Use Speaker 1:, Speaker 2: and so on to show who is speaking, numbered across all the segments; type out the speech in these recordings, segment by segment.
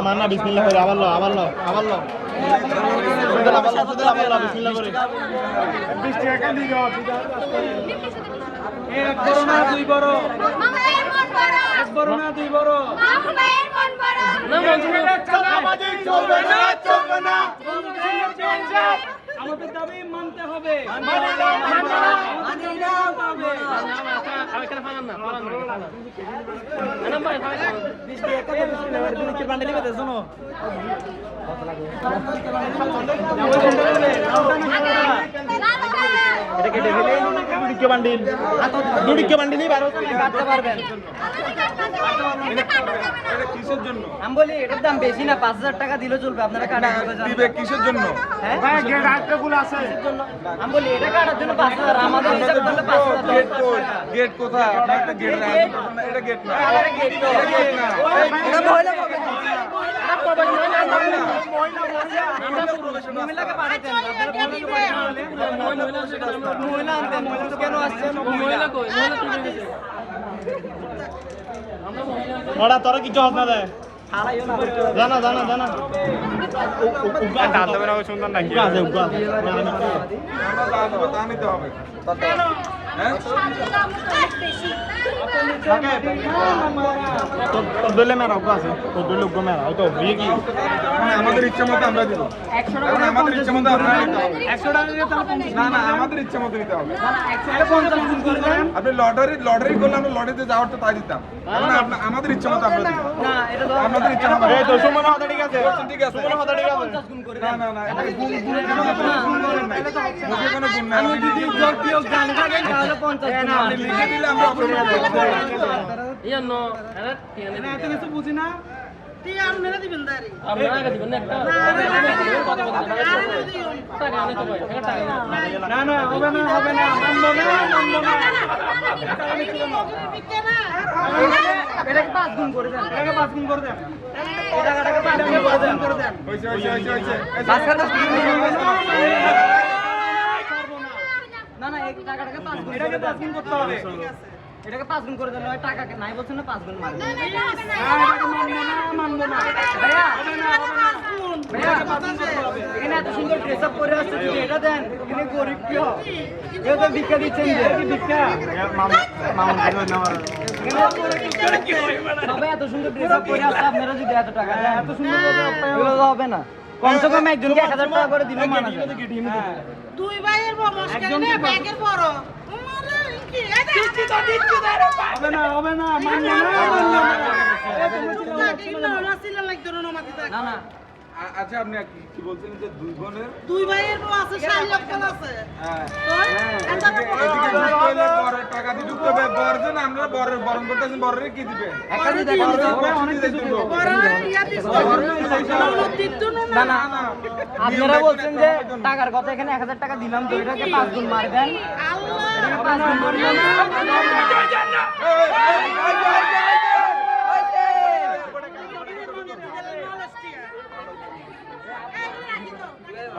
Speaker 1: মান্না বিসমিল্লাহ করে আবার লো বিসমিল্লাহ করে 20 টাকা দিয়ে দাও এক বড় না দুই বড় মামা এর মন বড় এক বড় না দুই বড় মামা এর মন বড় না চালাবাজি চলবে না আমাদের দাবি মানতে হবে
Speaker 2: আমি বলি এটার দাম বেশি না 5000 টাকা দিলে চলবে আপনারা
Speaker 3: দিবে কিসের জন্য?
Speaker 2: আমি বলি এটা কাটার জন্য 5000 আমাদের হিসাব করলে 5000
Speaker 3: গেট কোথায়? আপনার একটা গেট এটা গেট না
Speaker 2: এটা মহিলা পাবে মহিলাকে পাঠাতেন মহিলা আনতেন কেন আসছেন মহিলা কই
Speaker 1: ওরা তোরা কিছু হবে না রে জানা ডালতে বেরা সুন্দর নাকি আছে উগা
Speaker 3: আমরা তা নিতে হবে আমাদের ইচ্ছা মতো আমরা দিব আমাদের ইচ্ছা মতো না আমাদের ইচ্ছা মতো দিতে হবে আপনি লটারি করলে আমরা লটারিতে যাওয়ার তো তাই দিতাম আমাদের ইচ্ছা মতো আমরা দিব আমাদের ইচ্ছা মতো ঠিক আছে না এটা গুণ কোনো গুণ না আমি যদি যোগ বিয়োগ জানি থাকেন তাহলে 50 না আপনি লিখে দিলে আমরা
Speaker 2: ইয়ানো আরে
Speaker 1: না এত কিছু বুঝি না
Speaker 4: টি আপনারা দিবেন দাঁড়ি
Speaker 2: আপনারা দিবেন একটা
Speaker 1: না হবে না মানবো না
Speaker 2: এটাকে 5 গুণ করে দেন
Speaker 1: এটাকে 5 গুণ করে দেন
Speaker 2: এই টাকাটাকে 5 গুণ করে দেন
Speaker 3: হইছে
Speaker 2: না এই টাকাটাকে 5 গুণ
Speaker 1: এটাকে 5 গুণ করতে হবে
Speaker 2: এটাকে 5 গুণ করে দিলে ওই টাকাকে নাই বলছেন না 5 গুণ মারবেন
Speaker 1: মানবো না
Speaker 2: ভাইয়া
Speaker 1: ভাইয়া 5 গুণ করতে হবে
Speaker 2: এখানে এত সুন্দর ড্রেস আপ করে আসছে যদি এটা দেন এখানে গরিব কি হয় কেউ তো ভিক্ষা দিচ্ছেন যে
Speaker 1: ভিক্ষা মামুন দিলো না
Speaker 2: সবাই এত সুন্দর ড্রেস আপ করে আসছে আপনারা যদি এত টাকা দেন এত সুন্দর এগুলো তো হবে না কমসে কম একজনকে 1000 টাকা করে দিলে মানা যায়
Speaker 4: দুই ভাইয়ের বড় মশকারি না ব্যাগের বড়
Speaker 1: হবে না মানবো
Speaker 2: না
Speaker 3: আচ্ছা আপনি কি বলছেন যে
Speaker 4: দুই ভাইয়ের বউ আছে শাড়ি লক্ষণ আছে
Speaker 3: টাকা দিয়ে ঢুকতে হবে বড়জন আমরা বরের বরণ করতেছেন বরের কি দিবে
Speaker 2: আপনারা বলছেন যে টাকার কথা এখানে 1000 টাকা দিলাম তো এটাকে 5 গুণ মার দেন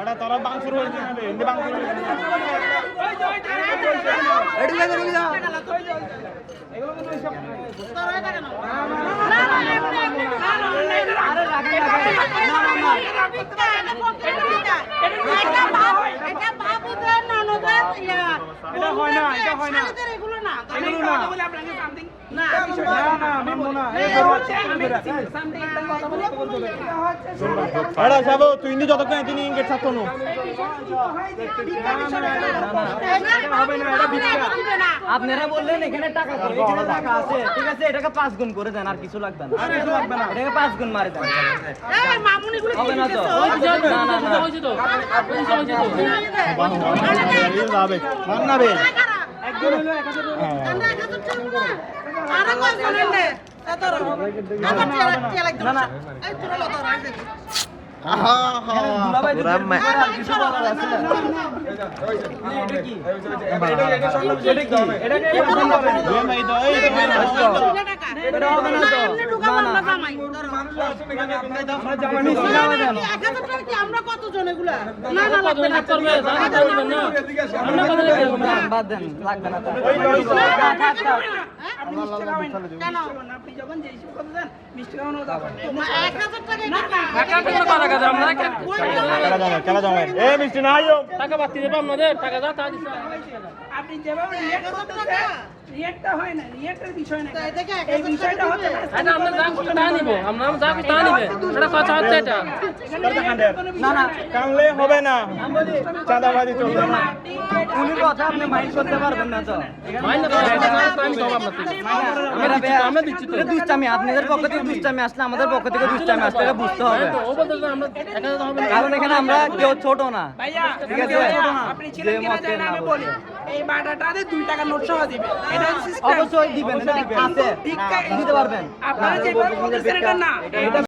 Speaker 1: ওটা তোরা বাংশুর হইছে না রে এন্ডে বাংশুর হইছে
Speaker 2: এডি লাগে রবি দা
Speaker 1: এগুলো কিন্তু সব
Speaker 2: আরে রাখে
Speaker 4: এটা বাবুদের ননদের
Speaker 1: এটা হয় না, এটা হয় না।
Speaker 4: শালিদের এগুলো না।
Speaker 1: এগুলো না।
Speaker 4: না,
Speaker 1: না, মানবো না। এই বড় হচ্ছে
Speaker 2: এরা যাবো তুই নি যতক্ষণ তিনি ইনগেট থাকতো না
Speaker 1: হবে না, এটা ভিক্ষা।
Speaker 2: আপনারা বললেন এখানে টাকা করে এখানে টাকা আছে ঠিক আছে এটাকে 5 গুণ করে দেন আর কিছু লাগবে না
Speaker 1: আর কিছু লাগবে না।
Speaker 2: এটাকে 5 গুণ মারে দেন
Speaker 4: এই মামুনিগুলো
Speaker 2: হবে না তো না না না মান্নাবে
Speaker 1: একজন হলো 1000
Speaker 4: আরে কই শুনেন নে এতর আমার টিয়া লাগবে
Speaker 2: না, না।
Speaker 4: এই তোরা লতা রাইছে
Speaker 2: দুলাভাই আর কিছু বলার আছে এটা কি
Speaker 3: এটা কি
Speaker 1: এটাকে এরকম করেন।
Speaker 2: এটা হবে না তো না না
Speaker 3: মানুষ আসলে এখানে আপনার
Speaker 1: আমরা জামাই নিছি।
Speaker 4: আমরা কত জন এগুলা না না লাগবে না
Speaker 3: এদিকে আসেন।
Speaker 2: না, বাদ দেন লাগবে না তো
Speaker 4: কেন
Speaker 1: আপনি যখন যেই সব কথা দেন, মিষ্টি খাওয়ানো যাবে না।
Speaker 4: 1000 টাকা না
Speaker 1: আপনি যেভাবে রিয়েক্ট
Speaker 4: 1000
Speaker 1: করতেছেন,
Speaker 4: টাকা
Speaker 1: রিয়েক্টটা হয় না, রিয়েক্টের বিষয় না।
Speaker 4: তাই দেখে
Speaker 1: এই বিষয়টা হচ্ছে না।
Speaker 5: এটা আমরা যা খুশি তা নিব আমরা যা খুশি তা নিবে এটা কথা হচ্ছে এটা
Speaker 1: এখানে রিয়েক্টের কোনো
Speaker 2: না
Speaker 1: বিষয়
Speaker 2: না
Speaker 1: না।
Speaker 2: হবে না চাঁদাবাজি চলবে না উনি কথা আপনি মাইন্ড করতে পারবেন না তো
Speaker 5: মাইন্ড করে এটা তো আমি সব আপনাদের আমরা দিচ্ছি তো
Speaker 2: দুষ্টামি আপনাদের পক্ষ থেকে দুষ্টামি আসলে আমাদের পক্ষ থেকে দুষ্টামি আসলে এটা বুঝতে হবে
Speaker 5: তো ও বলতে আমরা একা তো হবে না
Speaker 2: কারণ এখানে আমরা কেউ ছোট না
Speaker 1: ভাইয়া,
Speaker 2: ঠিক আছে
Speaker 1: আপনি ছিলেন কিনা জানি না, আমি বলি। এই বাটাটাতে 2 টাকা নোট সহ দিবে। এটা হচ্ছে system।
Speaker 2: অবশ্যই দিবেন এটা আছে
Speaker 1: ভিক্ষা-
Speaker 2: দিতে পারবেন
Speaker 1: আপনারা যেভাবে বলতেছেন এটা না। এটা